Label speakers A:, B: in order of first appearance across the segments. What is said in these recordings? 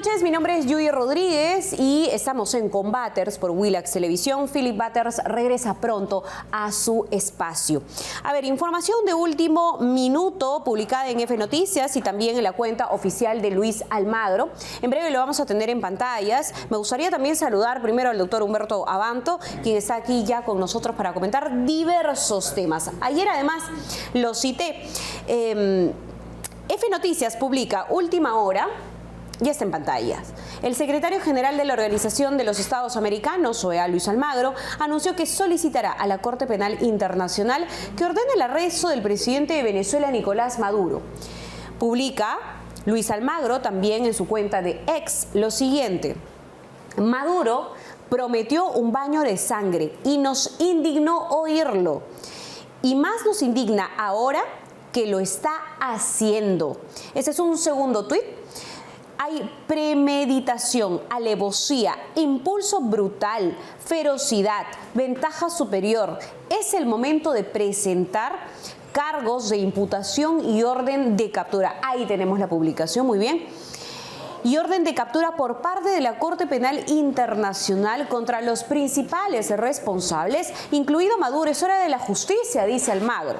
A: noches, mi nombre es Yuyi Rodríguez y estamos en Combaters por Willax Televisión. Philip Butters regresa pronto a su espacio. A ver, información de último minuto publicada en F Noticias y también en la cuenta oficial de Luis Almagro. En breve lo vamos a tener en pantallas. Me gustaría también saludar primero al doctor Humberto Abanto, quien está aquí ya con nosotros para comentar diversos temas. Ayer además lo cité. F Noticias publica Última Hora. Ya está en pantallas. El secretario general de la Organización de los Estados Americanos, OEA, Luis Almagro, anunció que solicitará a la Corte Penal Internacional que ordene el arresto del presidente de Venezuela, Nicolás Maduro. Publica Luis Almagro también en su cuenta de X lo siguiente: Maduro prometió un baño de sangre y nos indignó oírlo. Y más nos indigna ahora que lo está haciendo. Ese es un segundo tuit. Hay premeditación, alevosía, impulso brutal, ferocidad, ventaja superior. Es el momento de presentar cargos de imputación y orden de captura. Ahí tenemos la publicación, muy bien. Y orden de captura por parte de la Corte Penal Internacional contra los principales responsables, incluido Maduro. Es hora de la justicia, dice Almagro.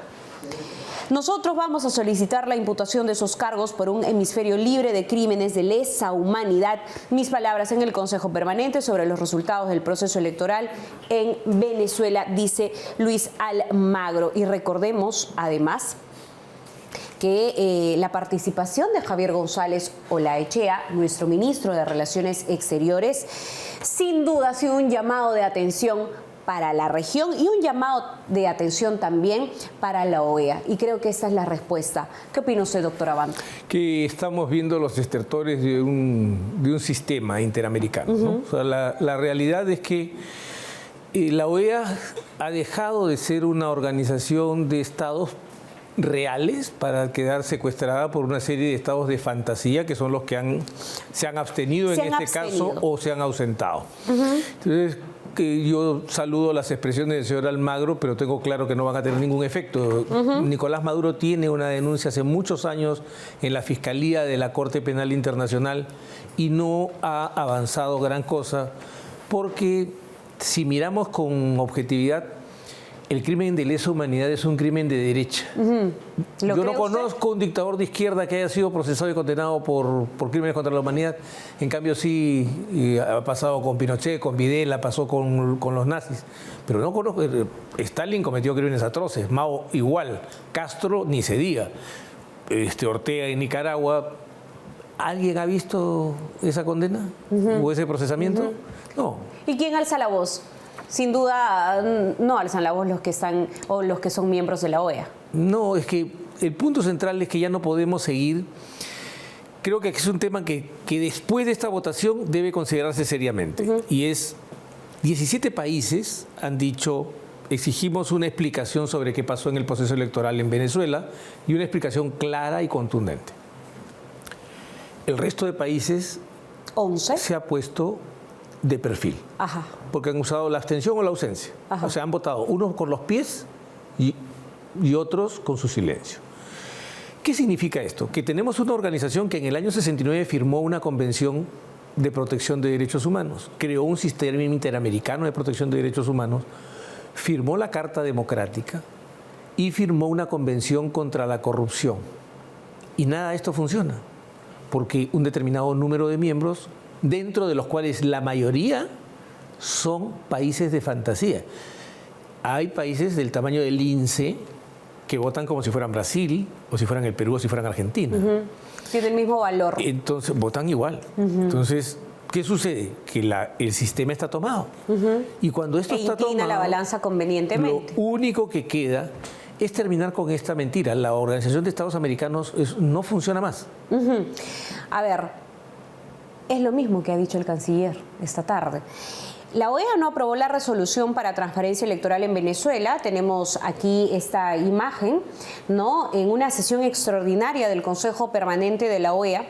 A: Nosotros vamos a solicitar la imputación de esos cargos por un hemisferio libre de crímenes de lesa humanidad. Mis palabras en el Consejo Permanente sobre los resultados del proceso electoral en Venezuela, dice Luis Almagro. Y recordemos, además, que la participación de Javier González Olaechea, nuestro ministro de Relaciones Exteriores, sin duda ha sido un llamado de atención para la región y un llamado de atención también para la OEA. Y creo que esa es la respuesta. ¿Qué opina usted, doctor Abanto?
B: Que estamos viendo los estertores de un sistema interamericano, ¿no? O sea, la realidad es que la OEA ha dejado de ser una organización de estados reales para quedar secuestrada por una serie de estados de fantasía que son los que se han abstenido en este caso o se han ausentado. Entonces, que yo saludo las expresiones del señor Almagro, pero tengo claro que no van a tener ningún efecto. Nicolás Maduro tiene una denuncia hace muchos años en la Fiscalía de la Corte Penal Internacional y no ha avanzado gran cosa, porque si miramos con objetividad, el crimen de lesa humanidad es un crimen de derecha. Yo no conozco un dictador de izquierda que haya sido procesado y condenado por crímenes contra la humanidad. En cambio, sí ha pasado con Pinochet, con Videla, pasó con los nazis. Pero no conozco. Stalin cometió crímenes atroces, Mao igual, Castro ni se diga. Ortega en Nicaragua. ¿Alguien ha visto esa condena o ese procesamiento? No.
A: ¿Y quién alza la voz? Sin duda no alzan la voz los que están o los que son miembros de la OEA.
B: No, es que el punto central es que ya no podemos seguir. Creo que es un tema que después de esta votación debe considerarse seriamente. Y es 17 países han dicho: exigimos una explicación sobre qué pasó en el proceso electoral en Venezuela y una explicación clara y contundente. El resto de países
A: 11
B: se ha puesto de perfil, porque han usado la abstención o la ausencia. O sea, han votado unos con los pies y otros con su silencio. ¿Qué significa esto? Que tenemos una organización que en el año 69 firmó una convención de protección de derechos humanos, creó un sistema interamericano de protección de derechos humanos, firmó la Carta Democrática y firmó una convención contra la corrupción. Y nada de esto funciona, porque un determinado número de miembros, dentro de los cuales la mayoría son países de fantasía. Hay países del tamaño del lince que votan como si fueran Brasil, o si fueran el Perú, o si fueran Argentina.
A: Tiene el mismo valor.
B: Entonces, votan igual. Entonces, ¿qué sucede? Que el sistema está tomado. Y cuando esto está tomado,
A: la balanza convenientemente.
B: Lo único que queda es terminar con esta mentira. La Organización de Estados Americanos no funciona más.
A: A ver, es lo mismo que ha dicho el canciller esta tarde. La OEA no aprobó la resolución para transparencia electoral en Venezuela. Tenemos aquí esta imagen, ¿no? En una sesión extraordinaria del Consejo Permanente de la OEA.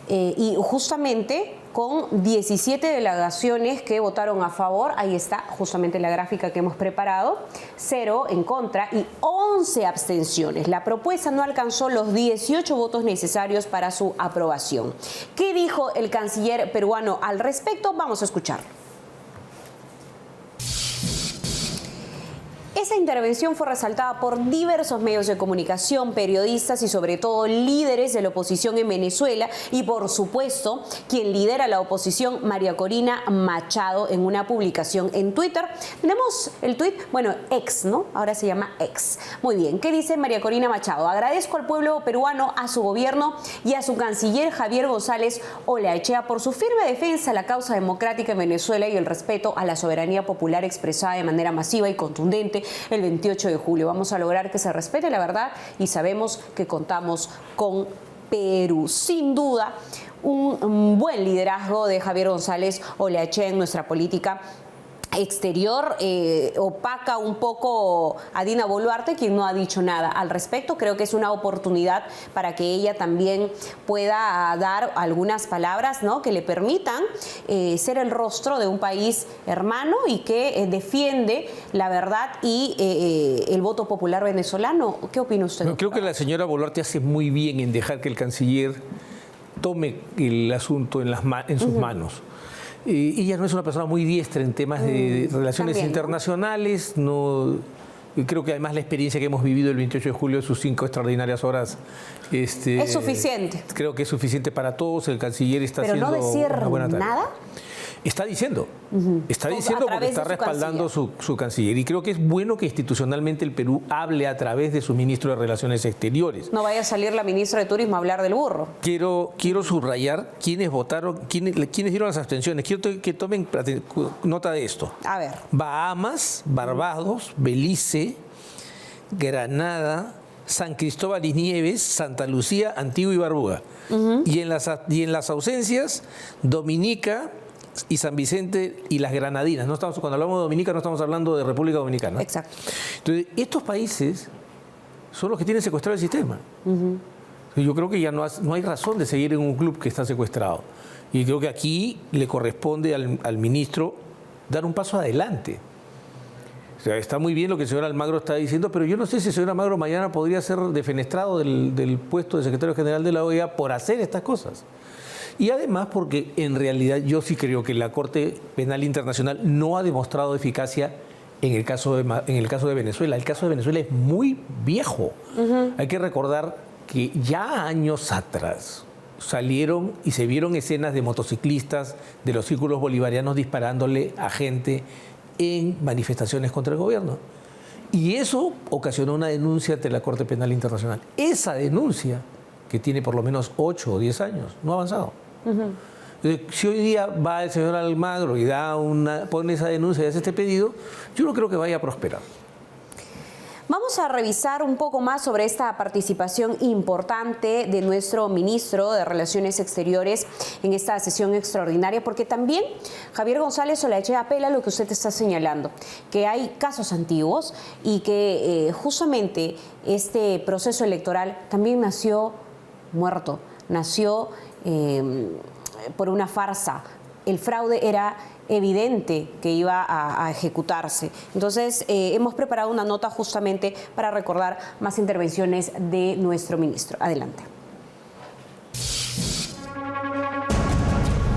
A: Y justamente con 17 delegaciones que votaron a favor. Ahí está justamente la gráfica que hemos preparado. 0 en contra y 11 abstenciones. La propuesta no alcanzó los 18 votos necesarios para su aprobación. ¿Qué dijo el canciller peruano al respecto? Vamos a escucharlo. Esa intervención fue resaltada por diversos medios de comunicación, periodistas y sobre todo líderes de la oposición en Venezuela y por supuesto quien lidera la oposición, María Corina Machado, en una publicación en Twitter. Tenemos el tuit, bueno, ex, ¿no? Ahora se llama ex. Muy bien, ¿qué dice María Corina Machado? Agradezco al pueblo peruano, a su gobierno y a su canciller Javier González Olaechea por su firme defensa a la causa democrática en Venezuela y el respeto a la soberanía popular expresada de manera masiva y contundente el 28 de julio. Vamos a lograr que se respete la verdad y sabemos que contamos con Perú. Sin duda, un buen liderazgo de Javier González Olaechea en nuestra política exterior. Opaca un poco a Dina Boluarte, quien no ha dicho nada al respecto. Creo que es una oportunidad para que ella también pueda dar algunas palabras, ¿no?, que le permitan ser el rostro de un país hermano y que defiende la verdad y el voto popular venezolano. ¿Qué opina usted?
B: No, creo que la señora Boluarte hace muy bien en dejar que el canciller tome el asunto en sus manos. Ella no es una persona muy diestra en temas de relaciones
A: también,
B: internacionales, ¿no? Creo que además la experiencia que hemos vivido el 28 de julio, sus 5 extraordinarias horas,
A: es suficiente.
B: Creo que es suficiente para todos. El canciller está haciendo
A: una buena tarea. ¿Nada?
B: Está diciendo, porque está respaldando su canciller. Y creo que es bueno que institucionalmente el Perú hable a través de su ministro de Relaciones Exteriores.
A: No vaya a salir la ministra de Turismo a hablar del burro.
B: Quiero subrayar quiénes votaron, quiénes dieron las abstenciones. Quiero que tomen nota de esto.
A: A ver.
B: Bahamas, Barbados, Belice, Granada, San Cristóbal y Nieves, Santa Lucía, Antigua y Barbuda. Y en las ausencias, Dominica y San Vicente y las Granadinas. Cuando hablamos de Dominica no estamos hablando de República Dominicana.
A: Exacto.
B: Entonces, estos países son los que tienen secuestrado el sistema. Yo creo que ya no hay razón de seguir en un club que está secuestrado. Y creo que aquí le corresponde al ministro dar un paso adelante. O sea, está muy bien lo que el señor Almagro está diciendo, pero yo no sé si el señor Almagro mañana podría ser defenestrado del puesto de secretario general de la OEA por hacer estas cosas. Y además porque en realidad yo sí creo que la Corte Penal Internacional no ha demostrado eficacia en el caso de Venezuela. El caso de Venezuela es muy viejo. Hay que recordar que ya años atrás salieron y se vieron escenas de motociclistas de los círculos bolivarianos disparándole a gente en manifestaciones contra el gobierno. Y eso ocasionó una denuncia ante la Corte Penal Internacional. Esa denuncia, que tiene por lo menos 8 o 10 años, no ha avanzado. Si hoy día va el señor Almagro y pone esa denuncia y hace este pedido, yo no creo que vaya a prosperar.
A: Vamos a revisar un poco más sobre esta participación importante de nuestro ministro de Relaciones Exteriores en esta sesión extraordinaria, porque también Javier González Olaechea apela a lo que usted está señalando, que hay casos antiguos y que justamente este proceso electoral también nació muerto, nació por una farsa. El fraude era evidente que iba a ejecutarse. Entonces, hemos preparado una nota justamente para recordar más intervenciones de nuestro ministro. Adelante.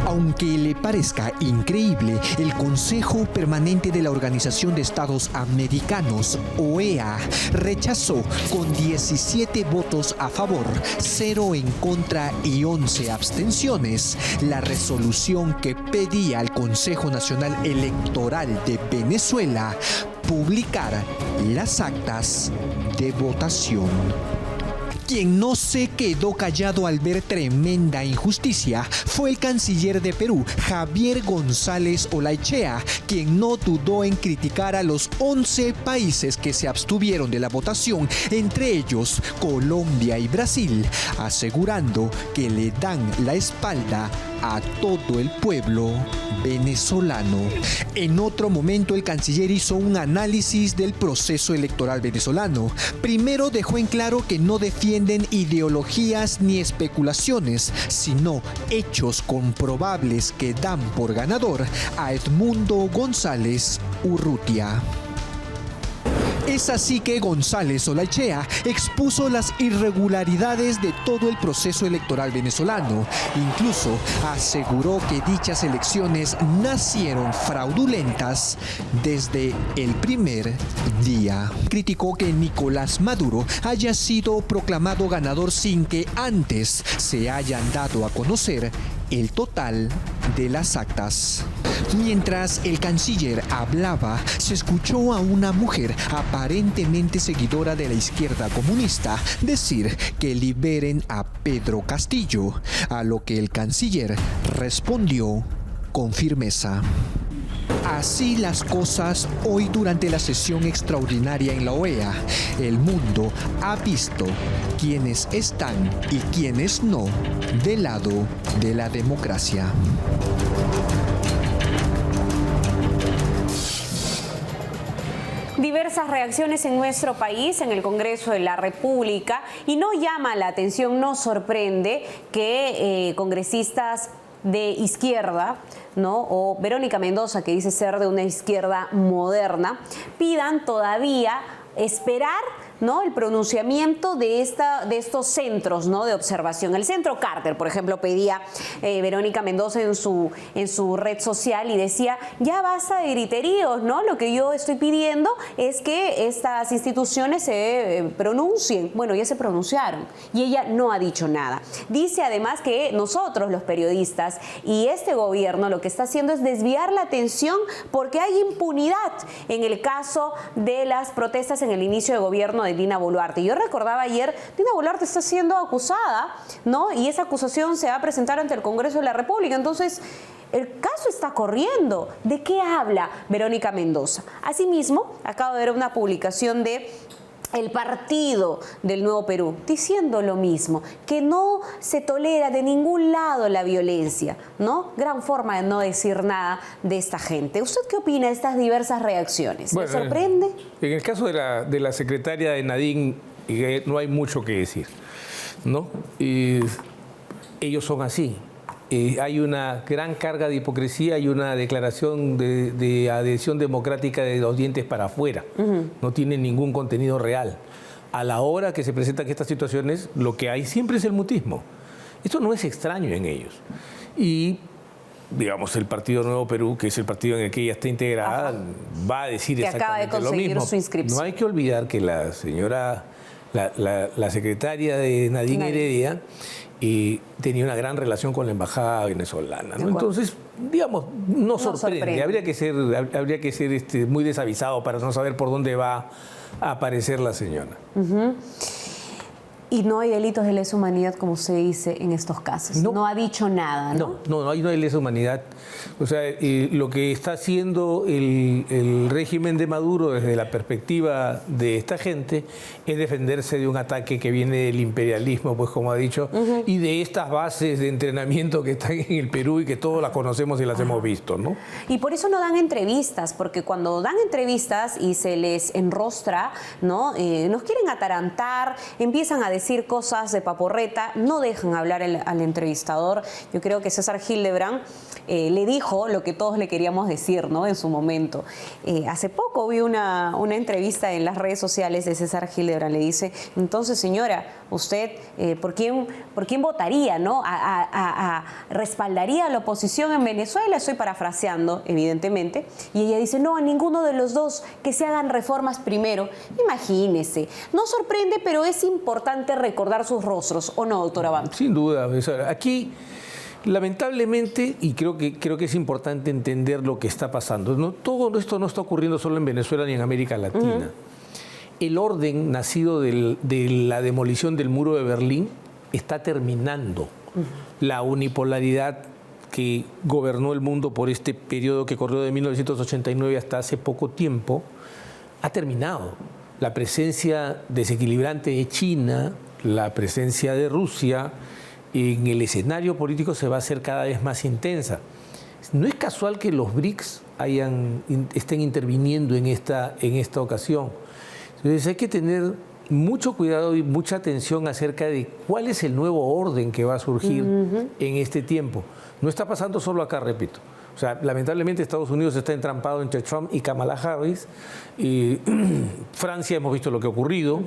C: Aunque le parezca increíble, el Consejo Permanente de la Organización de Estados Americanos, OEA, rechazó con 17 votos a favor, 0 en contra y 11 abstenciones la resolución que pedía al Consejo Nacional Electoral de Venezuela publicar las actas de votación. Quien no se quedó callado al ver tremenda injusticia fue el canciller de Perú, Javier González Olaechea, quien no dudó en criticar a los 11 países que se abstuvieron de la votación, entre ellos Colombia y Brasil, asegurando que le dan la espalda a todo el pueblo venezolano. En otro momento, el canciller hizo un análisis del proceso electoral venezolano. Primero dejó en claro que no defiende defienden ideologías ni especulaciones, sino hechos comprobables que dan por ganador a Edmundo González Urrutia. Es así que González Olaechea expuso las irregularidades de todo el proceso electoral venezolano. Incluso aseguró que dichas elecciones nacieron fraudulentas desde el primer día. Criticó que Nicolás Maduro haya sido proclamado ganador sin que antes se hayan dado a conocer el total de las actas. Mientras el canciller hablaba, se escuchó a una mujer aparentemente seguidora de la izquierda comunista decir que liberen a Pedro Castillo, a lo que el canciller respondió con firmeza. Así las cosas hoy durante la sesión extraordinaria en la OEA. El mundo ha visto quiénes están y quiénes no del lado de la democracia.
A: Diversas reacciones en nuestro país, en el Congreso de la República, y no llama la atención, no sorprende que congresistas de izquierda, ¿no?, o Verónica Mendoza, que dice ser de una izquierda moderna, pidan todavía esperar, ¿no?, el pronunciamiento de estos centros, ¿no?, de observación. El centro Carter, por ejemplo, pedía Verónica Mendoza en su red social y decía, ya basta de griteríos, ¿no? Lo que yo estoy pidiendo es que estas instituciones se pronuncien. Bueno, ya se pronunciaron y ella no ha dicho nada. Dice además que nosotros, los periodistas, y este gobierno lo que está haciendo es desviar la atención porque hay impunidad en el caso de las protestas en el inicio de gobierno de Dina Boluarte. Yo recordaba ayer, Dina Boluarte está siendo acusada, ¿no? Y esa acusación se va a presentar ante el Congreso de la República. Entonces, el caso está corriendo. ¿De qué habla Verónica Mendoza? Asimismo, acabo de ver una publicación de el Partido del Nuevo Perú, diciendo lo mismo, que no se tolera de ningún lado la violencia, ¿no? Gran forma de no decir nada de esta gente. ¿Usted qué opina de estas diversas reacciones? ¿Le sorprende?
B: En el caso de la secretaria de Nadine, no hay mucho que decir, ¿no? Ellos son así. Hay una gran carga de hipocresía y una declaración de adhesión democrática de los dientes para afuera. No tienen ningún contenido real. A la hora que se presentan estas situaciones, lo que hay siempre es el mutismo. Esto no es extraño en ellos. Y, digamos, el Partido Nuevo Perú, que es el partido en el que ella está integrada, va a decir
A: que
B: exactamente
A: acaba de conseguir
B: lo mismo.
A: Su inscripción.
B: No hay que olvidar que la señora, la secretaria de Nadine Heredia, tenía una gran relación con la embajada venezolana, ¿no? Entonces, digamos, no sorprende. Habría que ser muy desavisado para no saber por dónde va a aparecer la señora.
A: Y no hay delitos de lesa humanidad, como se dice en estos casos. No ha dicho nada, ¿no?
B: No hay lesa humanidad. O sea, lo que está haciendo el régimen de Maduro desde la perspectiva de esta gente es defenderse de un ataque que viene del imperialismo, pues como ha dicho, y de estas bases de entrenamiento que están en el Perú y que todos las conocemos y las hemos visto, ¿no?
A: Y por eso no dan entrevistas, porque cuando dan entrevistas y se les enrostra, ¿no? Nos quieren atarantar, empiezan a decir cosas de paporreta, no dejan hablar al entrevistador. Yo creo que César Hildebrand le dijo lo que todos le queríamos decir, ¿no?, en su momento. Hace poco vi una entrevista en las redes sociales de César Hildebrand. Le dice, entonces, señora, usted, ¿por quién votaría, no? ¿Respaldaría a la oposición en Venezuela? Estoy parafraseando, evidentemente. Y ella dice, no, a ninguno de los dos, que se hagan reformas primero. Imagínese. No sorprende, pero es importante recordar sus rostros, ¿o no, doctora Banco?
B: Sin duda. Aquí, lamentablemente, y creo que es importante entender lo que está pasando. ¿No? Todo esto no está ocurriendo solo en Venezuela ni en América Latina. El orden nacido de la demolición del muro de Berlín está terminando. La unipolaridad que gobernó el mundo por este periodo que corrió de 1989 hasta hace poco tiempo ha terminado. La presencia desequilibrante de China, la presencia de Rusia en el escenario político se va a hacer cada vez más intensa. No es casual que los BRICS estén interviniendo en esta ocasión. Entonces hay que tener mucho cuidado y mucha atención acerca de cuál es el nuevo orden que va a surgir en este tiempo. No está pasando solo acá, repito. O sea, lamentablemente Estados Unidos está entrampado entre Trump y Kamala Harris. Francia, hemos visto lo que ha ocurrido.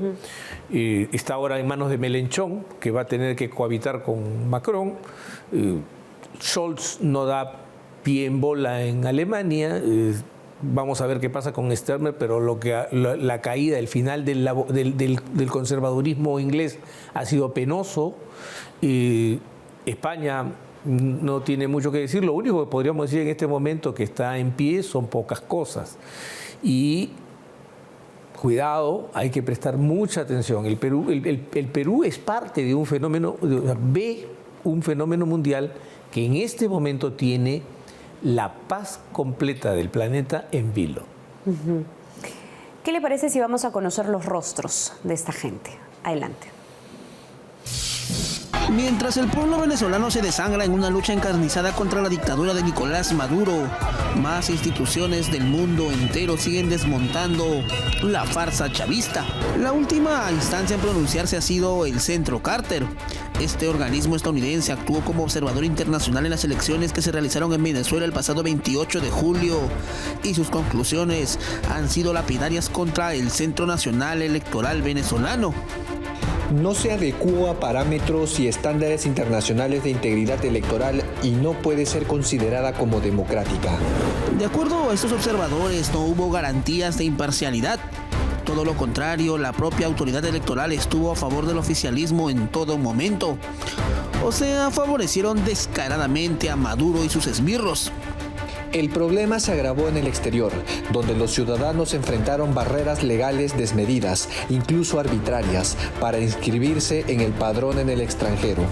B: Está ahora en manos de Mélenchon, que va a tener que cohabitar con Macron. Scholz no da pie en bola en Alemania. Vamos a ver qué pasa con Stürmer, pero la caída, el final del conservadurismo inglés ha sido penoso. España no tiene mucho que decir. Lo único que podríamos decir en este momento que está en pie son pocas cosas. Y cuidado, hay que prestar mucha atención. El Perú es parte de un fenómeno, ve un fenómeno mundial que en este momento tiene la paz completa del planeta en vilo.
A: ¿Qué le parece si vamos a conocer los rostros de esta gente? Adelante.
D: Mientras el pueblo venezolano se desangra en una lucha encarnizada contra la dictadura de Nicolás Maduro, más instituciones del mundo entero siguen desmontando la farsa chavista. La última instancia en pronunciarse ha sido el Centro Carter. Este organismo estadounidense actuó como observador internacional en las elecciones que se realizaron en Venezuela el pasado 28 de julio y sus conclusiones han sido lapidarias contra el Centro Nacional Electoral venezolano.
C: No se adecuó a parámetros y estándares internacionales de integridad electoral y no puede ser considerada como democrática.
D: De acuerdo a estos observadores, no hubo garantías de imparcialidad. Todo lo contrario, la propia autoridad electoral estuvo a favor del oficialismo en todo momento. O sea, favorecieron descaradamente a Maduro y sus esbirros.
C: El problema se agravó en el exterior, donde los ciudadanos enfrentaron barreras legales desmedidas, incluso arbitrarias, para inscribirse en el padrón en el extranjero.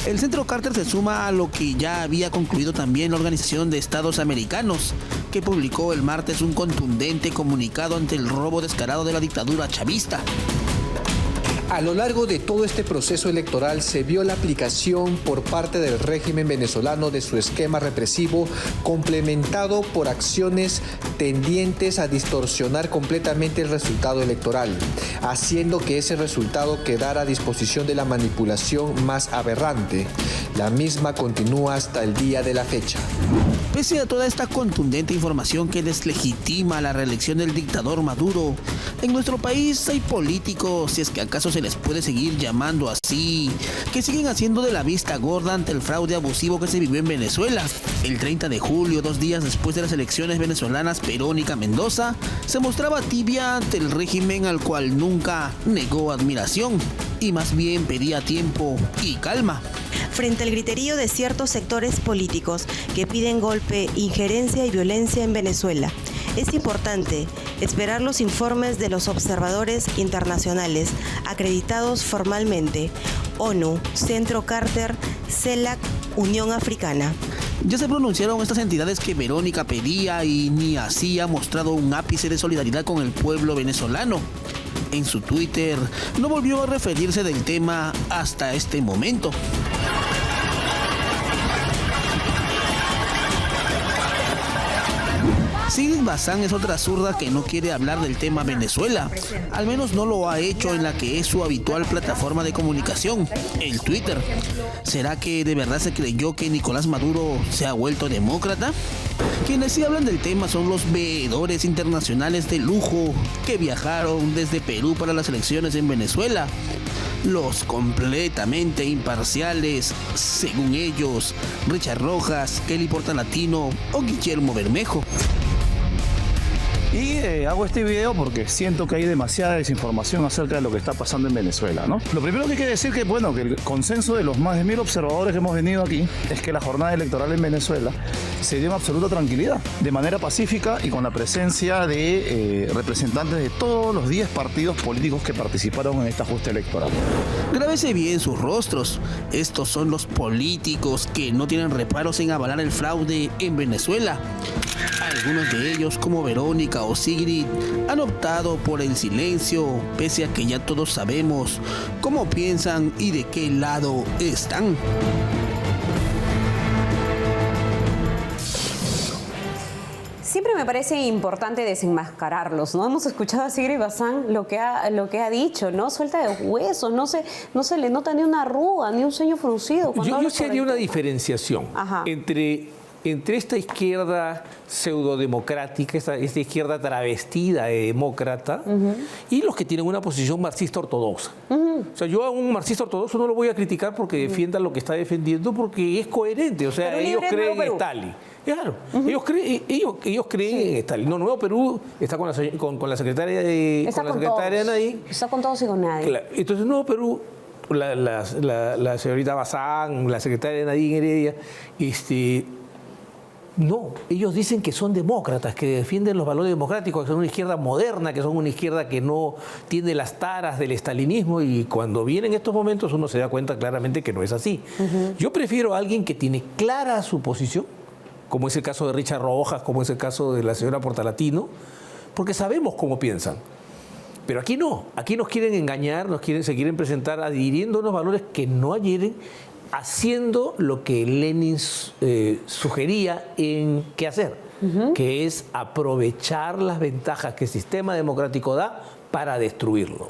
D: El Centro Carter se suma a lo que ya había concluido también la Organización de Estados Americanos, que publicó el martes un contundente comunicado ante el robo descarado de la dictadura chavista.
C: A lo largo de todo este proceso electoral se vio la aplicación por parte del régimen venezolano de su esquema represivo, complementado por acciones tendientes a distorsionar completamente el resultado electoral, haciendo que ese resultado quedara a disposición de la manipulación más aberrante. La misma continúa hasta el día de la fecha.
D: Pese a toda esta contundente información que deslegitima la reelección del dictador Maduro, en nuestro país hay políticos, si es que acaso se les puede seguir llamando así, que siguen haciendo de la vista gorda ante el fraude abusivo que se vivió en Venezuela. El 30 de julio, 2 días después de las elecciones venezolanas, Verónica Mendoza se mostraba tibia ante el régimen al cual nunca negó admiración y más bien pedía tiempo y calma.
E: Frente al griterío de ciertos sectores políticos que piden golpe, injerencia y violencia en Venezuela, es importante esperar los informes de los observadores internacionales acreditados formalmente: ONU, Centro Carter, CELAC, Unión Africana.
D: Ya se pronunciaron estas entidades que Verónica pedía y ni así ha mostrado un ápice de solidaridad con el pueblo venezolano. En su Twitter no volvió a referirse del tema hasta este momento. Sigrid Bazán es otra zurda que no quiere hablar del tema Venezuela. Al menos no lo ha hecho en la que es su habitual plataforma de comunicación, el Twitter. ¿Será que de verdad se creyó que Nicolás Maduro se ha vuelto demócrata? Quienes sí hablan del tema son los veedores internacionales de lujo que viajaron desde Perú para las elecciones en Venezuela. Los completamente imparciales, según ellos, Richard Rojas, Kelly Portalatino o Guillermo Bermejo.
F: Y hago este video porque siento que hay demasiada desinformación acerca de lo que está pasando en Venezuela, ¿no? Lo primero que hay que decir que, bueno, que el consenso de los más de 1000 observadores que hemos venido aquí es que la jornada electoral en Venezuela se dio en absoluta tranquilidad, de manera pacífica y con la presencia de representantes de todos los 10 partidos políticos que participaron en esta justa electoral.
D: Grábese bien sus rostros. Estos son los políticos que no tienen reparos en avalar el fraude en Venezuela. Algunos de ellos, como Verónica o Sigrid, han optado por el silencio, pese a que ya todos sabemos cómo piensan y de qué lado están.
A: Siempre me parece importante desenmascararlos, ¿no? Hemos escuchado a Sigrid Bazán lo que ha dicho, ¿no? Suelta de huesos, no se le nota ni una arruga, ni un ceño fruncido.
B: Yo sí haría una diferenciación
A: Ajá.
B: entre esta izquierda pseudodemocrática, esta izquierda travestida de demócrata, y los que tienen una posición marxista ortodoxa. O sea, yo a un marxista ortodoxo no lo voy a criticar porque defienda lo que está defendiendo, porque es coherente. O sea,
A: Pero
B: ellos
A: libre
B: creen
A: Nuevo
B: en
A: Perú.
B: Stalin. Claro, ellos creen en Stalin. No, Nuevo Perú está con la secretaria de Nadie.
A: Está con todos y con nadie.
B: Claro. Entonces, Nuevo Perú, la señorita Bazán, la secretaria de Nadine Heredia, no, ellos dicen que son demócratas, que defienden los valores democráticos, que son una izquierda moderna, que son una izquierda que no tiene las taras del estalinismo, y cuando vienen estos momentos uno se da cuenta claramente que no es así. Yo prefiero a alguien que tiene clara su posición, como es el caso de Richard Rojas, como es el caso de la señora Portalatino, porque sabemos cómo piensan. Pero aquí no, aquí nos quieren engañar, se quieren presentar adhiriendo unos valores que no adhieren, haciendo lo que Lenin sugería en qué hacer, que es aprovechar las ventajas que el sistema democrático da para destruirlo.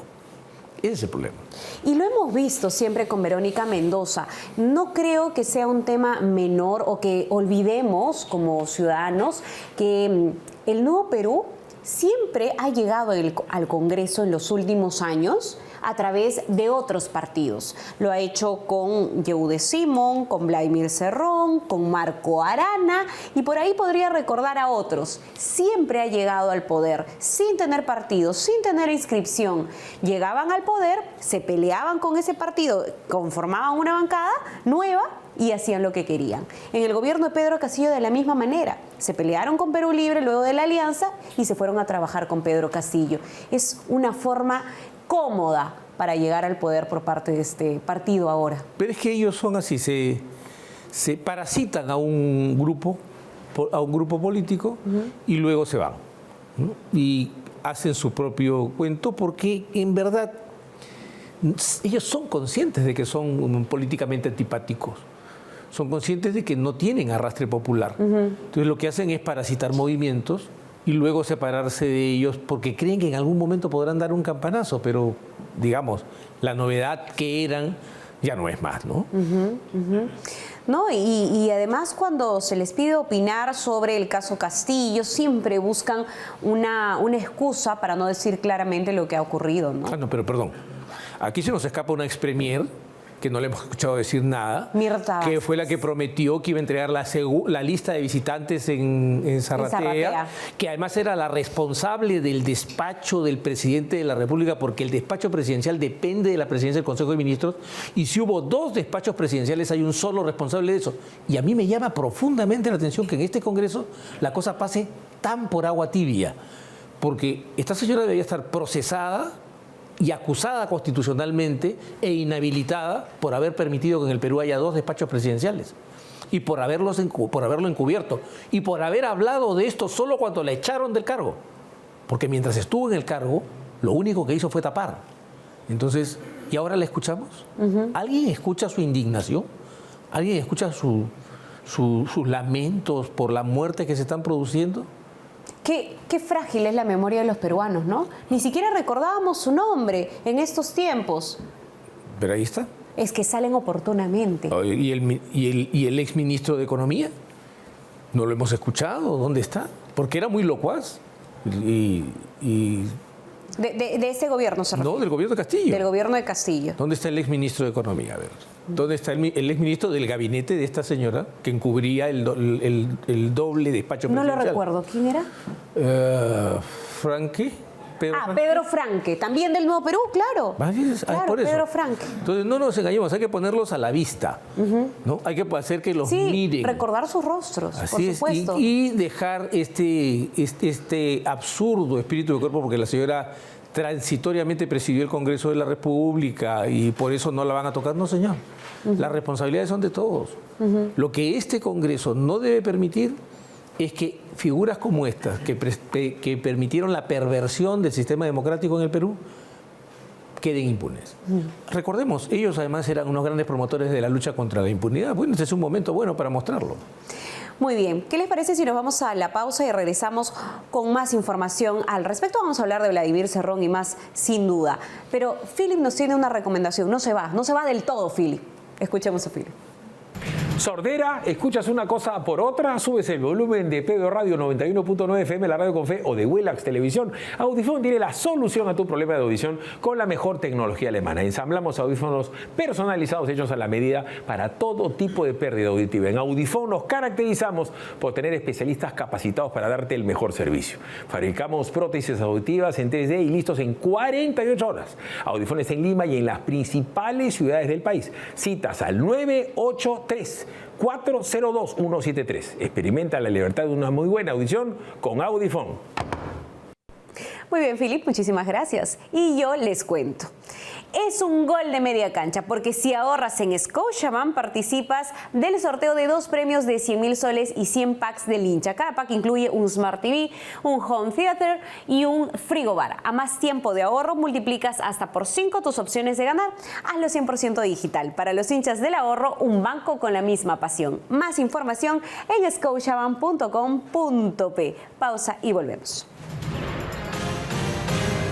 B: Ese es el problema.
A: Y lo hemos visto siempre con Verónica Mendoza. No creo que sea un tema menor o que olvidemos como ciudadanos que el Nuevo Perú siempre ha llegado al Congreso en los últimos años a través de otros partidos. Lo ha hecho con Yehude Simón, con Vladimir Cerrón, con Marco Arana, y por ahí podría recordar a otros. Siempre ha llegado al poder sin tener partido, sin tener inscripción. Llegaban al poder, se peleaban con ese partido, conformaban una bancada nueva y hacían lo que querían. En el gobierno de Pedro Castillo de la misma manera. Se pelearon con Perú Libre luego de la alianza y se fueron a trabajar con Pedro Castillo. Es una forma cómoda para llegar al poder por parte de este partido ahora.
B: Pero es que ellos son así, se parasitan a un grupo político y luego se van, ¿no? Y hacen su propio cuento porque en verdad ellos son conscientes de que son políticamente antipáticos. Son conscientes de que no tienen arrastre popular. Entonces lo que hacen es parasitar movimientos y luego separarse de ellos porque creen que en algún momento podrán dar un campanazo, pero digamos, la novedad que eran ya no es más, ¿no?
A: No, y además cuando se les pide opinar sobre el caso Castillo, siempre buscan una excusa para no decir claramente lo que ha ocurrido, ¿no?
B: Ah, no, pero perdón. Aquí se nos escapa una ex-premier que no le hemos escuchado decir nada,
A: Mirta
B: que fue la que prometió que iba a entregar la lista de visitantes en Zarratea, que además era la responsable del despacho del presidente de la República, porque el despacho presidencial depende de la presidencia del Consejo de Ministros, y si hubo 2 despachos presidenciales hay un solo responsable de eso. Y a mí me llama profundamente la atención que en este Congreso la cosa pase tan por agua tibia, porque esta señora debería estar procesada y acusada constitucionalmente e inhabilitada por haber permitido que en el Perú haya 2 despachos presidenciales y por haberlo encubierto y por haber hablado de esto solo cuando la echaron del cargo, porque mientras estuvo en el cargo lo único que hizo fue tapar. Entonces, ¿y ahora la escuchamos? ¿Alguien escucha su indignación? ¿Alguien escucha sus lamentos por la muerte que se están produciendo?
A: Qué frágil es la memoria de los peruanos, ¿no? Ni siquiera recordábamos su nombre en estos tiempos.
B: Pero ahí está.
A: Es que salen oportunamente.
B: ¿Y el exministro de Economía? ¿No lo hemos escuchado? ¿Dónde está? Porque era muy locuaz.
A: De ese gobierno, ¿se refiere?
B: No, del gobierno de Castillo.
A: Del gobierno de Castillo.
B: ¿Dónde está el exministro de Economía? A ver. ¿Dónde está el exministro del gabinete de esta señora que encubría el doble despacho presidencial?
A: No lo recuerdo. ¿Quién era?
B: Franque.
A: Pedro Franque. También del Nuevo Perú, claro.
B: Claro, por eso.
A: Pedro Franque.
B: Entonces, no nos engañemos, hay que ponerlos a la vista, ¿no? Hay que hacer que los miren.
A: Recordar sus rostros,
B: Así
A: por supuesto.
B: Y dejar este absurdo espíritu de cuerpo, porque la señora transitoriamente presidió el Congreso de la República y por eso no la van a tocar. No, señor. Las responsabilidades son de todos. Lo que este Congreso no debe permitir es que figuras como estas, que permitieron la perversión del sistema democrático en el Perú, queden impunes. Recordemos, ellos además eran unos grandes promotores de la lucha contra la impunidad. Bueno, este es un momento bueno para mostrarlo.
A: Muy bien, ¿qué les parece si nos vamos a la pausa y regresamos con más información al respecto? Vamos a hablar de Vladimir Cerrón y más, sin duda. Pero Philip nos tiene una recomendación, no se va del todo, Philip. Escuchemos a Philip.
G: Sordera, escuchas una cosa por otra, subes el volumen de PBO Radio 91.9 FM, la radio con fe, o de Willax Televisión. Audifón tiene la solución a tu problema de audición con la mejor tecnología alemana. Ensamblamos audífonos personalizados hechos a la medida para todo tipo de pérdida auditiva. En Audifón nos caracterizamos por tener especialistas capacitados para darte el mejor servicio. Fabricamos prótesis auditivas en 3D y listos en 48 horas. Audifones en Lima y en las principales ciudades del país. Citas al 983-402-173. Experimenta la libertad de una muy buena audición con Audifón.
A: Muy bien, Philip, muchísimas gracias. Y yo les cuento. Es un gol de media cancha, porque si ahorras en Scotiabank, participas del sorteo de 2 premios de 100.000 soles y 100 packs del hincha. Cada pack incluye un Smart TV, un Home Theater y un frigobar. A más tiempo de ahorro, multiplicas hasta por 5 tus opciones de ganar. Hazlo 100% digital. Para los hinchas del ahorro, un banco con la misma pasión. Más información en scotiabank.com.p. Pausa y volvemos.